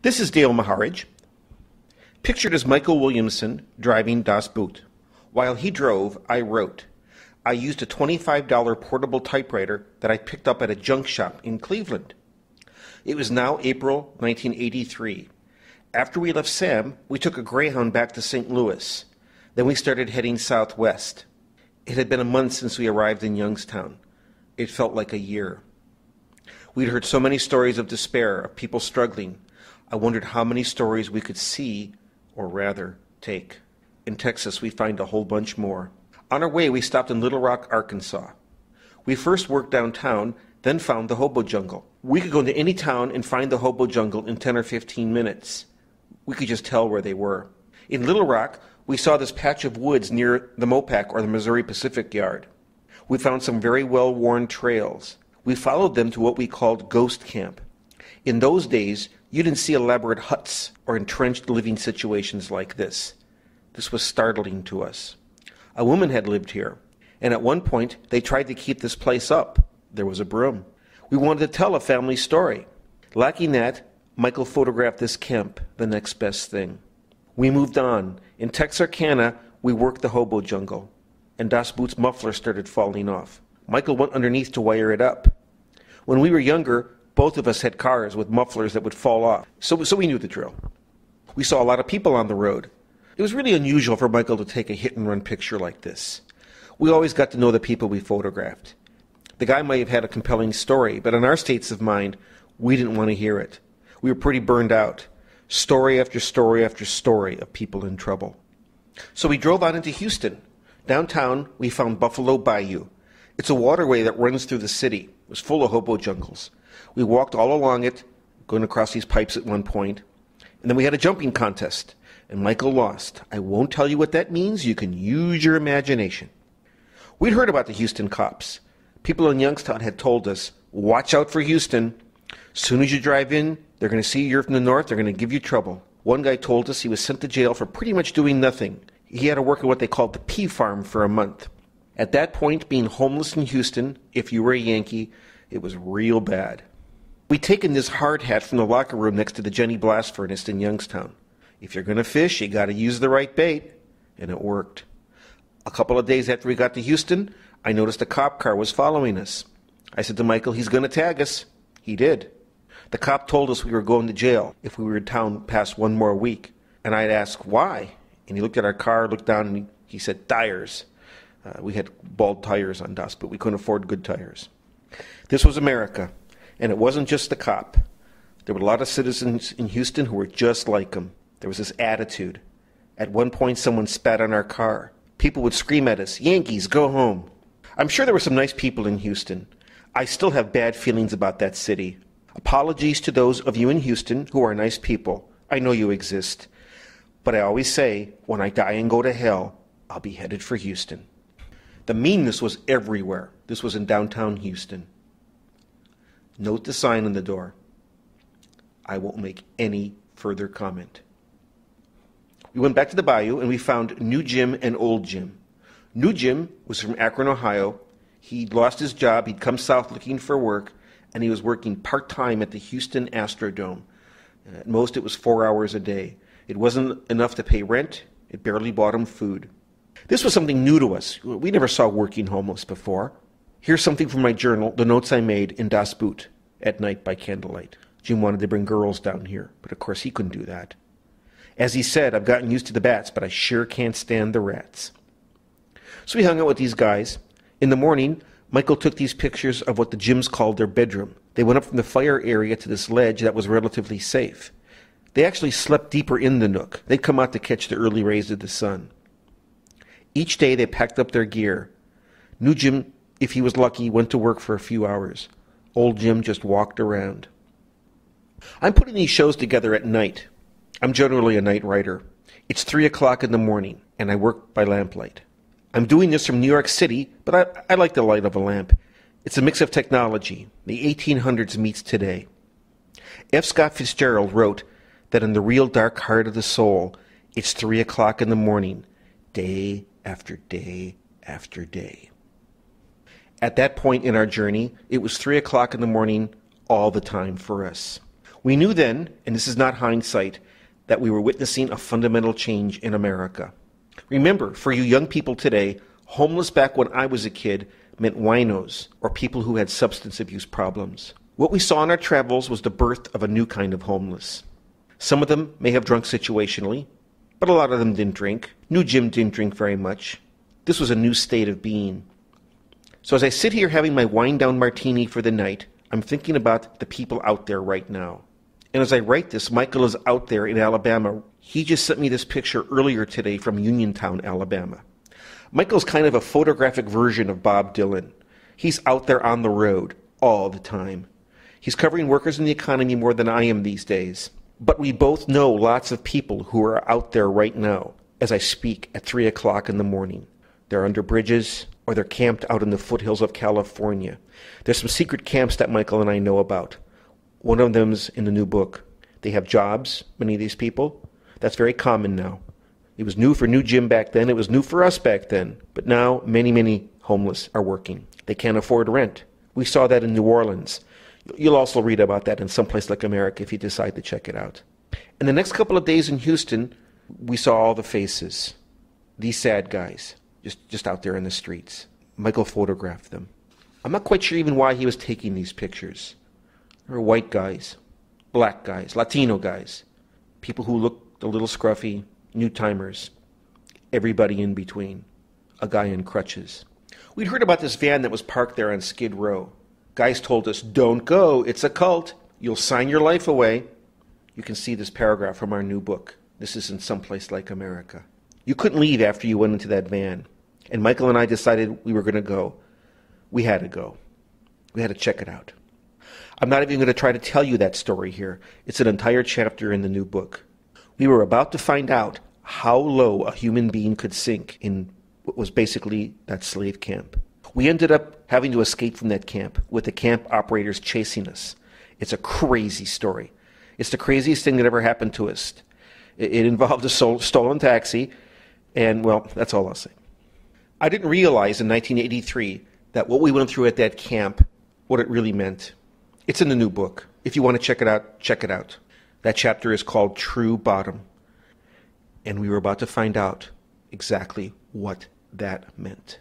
This is Dale Maharidge, pictured as Michael Williamson driving Das Boot. While he drove, I wrote. I used a $25 portable typewriter that I picked up at a junk shop in Cleveland. It was now April 1983. After we left Sam, we took a Greyhound back to St. Louis. Then we started heading southwest. It had been a month since we arrived in Youngstown. It felt like a year. We'd heard so many stories of despair, of people struggling. I wondered how many stories we could see, or rather, take. In Texas, we find a whole bunch more. On our way, we stopped in Little Rock, Arkansas. We first worked downtown, then found the hobo jungle. We could go into any town and find the hobo jungle in 10 or 15 minutes. We could just tell where they were. In Little Rock, we saw this patch of woods near the Mopac or the Missouri Pacific Yard. We found some very well-worn trails. We followed them to what we called Ghost Camp. In those days, you didn't see elaborate huts or entrenched living situations like this. This was startling to us. A woman had lived here, and at one point they tried to keep this place up. There was a broom. We wanted to tell a family story. Lacking that, Michael photographed this camp, the next best thing. We moved on. In Texarkana, we worked the hobo jungle, and Das Boot's muffler started falling off. Michael went underneath to wire it up. When we were younger, both of us had cars with mufflers that would fall off, so we knew the drill. We saw a lot of people on the road. It was really unusual for Michael to take a hit-and-run picture like this. We always got to know the people we photographed. The guy might have had a compelling story, but in our states of mind, we didn't want to hear it. We were pretty burned out. Story after story after story of people in trouble. So we drove on into Houston. Downtown, we found Buffalo Bayou. It's a waterway that runs through the city. It was full of hobo jungles. We walked all along it, going across these pipes at one point, and then we had a jumping contest, and Michael lost. I won't tell you what that means. You can use your imagination. We'd heard about the Houston cops. People in Youngstown had told us, watch out for Houston. As soon as you drive in, they're going to see you're from the north. They're going to give you trouble. One guy told us he was sent to jail for pretty much doing nothing. He had to work at what they called the pea farm for a month. At that point, being homeless in Houston, if you were a Yankee, it was real bad. We'd taken this hard hat from the locker room next to the Jenny Blast furnace in Youngstown. If you're going to fish, you got to use the right bait. And it worked. A couple of days after we got to Houston, I noticed a cop car was following us. I said to Michael, he's going to tag us. He did. The cop told us we were going to jail if we were in town past one more week. And I'd ask, why? And he looked at our car, looked down, and he said, tires. We had bald tires on Das, but we couldn't afford good tires. This was America, and it wasn't just the cop. There were a lot of citizens in Houston who were just like him. There was this attitude. At one point, someone spat on our car. People would scream at us, Yankees, go home. I'm sure there were some nice people in Houston. I still have bad feelings about that city. Apologies to those of you in Houston who are nice people. I know you exist. But I always say, when I die and go to hell, I'll be headed for Houston. The meanness was everywhere. This was in downtown Houston. Note the sign on the door. I won't make any further comment. We went back to the bayou and we found New Jim and Old Jim. New Jim was from Akron, Ohio. He'd lost his job. He'd come south looking for work, and he was working part-time at the Houston Astrodome. At most, it was 4 hours a day. It wasn't enough to pay rent. It barely bought him food. This was something new to us. We never saw working homeless before. Here's something from my journal, the notes I made in Das Boot at night by candlelight. Jim wanted to bring girls down here, but of course he couldn't do that. As he said, I've gotten used to the bats, but I sure can't stand the rats. So we hung out with these guys. In the morning, Michael took these pictures of what the Jims called their bedroom. They went up from the fire area to this ledge that was relatively safe. They actually slept deeper in the nook. They'd come out to catch the early rays of the sun. Each day they packed up their gear. New Jim, if he was lucky, went to work for a few hours. Old Jim just walked around. I'm putting these shows together at night. I'm generally a night writer. It's 3 o'clock in the morning, and I work by lamplight. I'm doing this from New York City, but I like the light of a lamp. It's a mix of technology. The 1800s meets today. F. Scott Fitzgerald wrote that in the real dark heart of the soul, it's 3 o'clock in the morning, day after day after day. At that point in our journey, it was 3 o'clock in the morning all the time for us. We knew then, and this is not hindsight, that we were witnessing a fundamental change in America. Remember, for you young people today, homeless back when I was a kid meant winos, or people who had substance abuse problems. What we saw on our travels was the birth of a new kind of homeless. Some of them may have drunk situationally, but a lot of them didn't drink. New Jim didn't drink very much. This was a new state of being. So as I sit here having my wind-down martini for the night, I'm thinking about the people out there right now. And as I write this, Michael is out there in Alabama. He just sent me this picture earlier today from Uniontown, Alabama. Michael's kind of a photographic version of Bob Dylan. He's out there on the road all the time. He's covering workers in the economy more than I am these days. But we both know lots of people who are out there right now as I speak at 3 o'clock in the morning. They're under bridges or they're camped out in the foothills of California. There's some secret camps that Michael and I know about. One of them's in the new book. They have jobs, many of these people. That's very common now. It was new for New Jim back then. It was new for us back then. But now many homeless are working. They can't afford rent. We saw that in New Orleans. You'll also read about that in some place like America if you decide to check it out. In the next couple of days in Houston, we saw all the faces. These sad guys, just out there in the streets. Michael photographed them. I'm not quite sure even why he was taking these pictures. There were white guys, black guys, Latino guys, people who looked a little scruffy, new-timers, everybody in between, a guy in crutches. We'd heard about this van that was parked there on Skid Row. Guys told us, don't go, it's a cult. You'll sign your life away. You can see this paragraph from our new book. This is in some place like America. You couldn't leave after you went into that van. And Michael and I decided we were going to go. We had to go. We had to check it out. I'm not even going to try to tell you that story here. It's an entire chapter in the new book. We were about to find out how low a human being could sink in what was basically that slave camp. We ended up having to escape from that camp with the camp operators chasing us. It's a crazy story. It's the craziest thing that ever happened to us. It involved a stolen taxi, and, well, that's all I'll say. I didn't realize in 1983 that what we went through at that camp, what it really meant. It's in the new book. If you want to check it out, check it out. That chapter is called True Bottom. And we were about to find out exactly what that meant.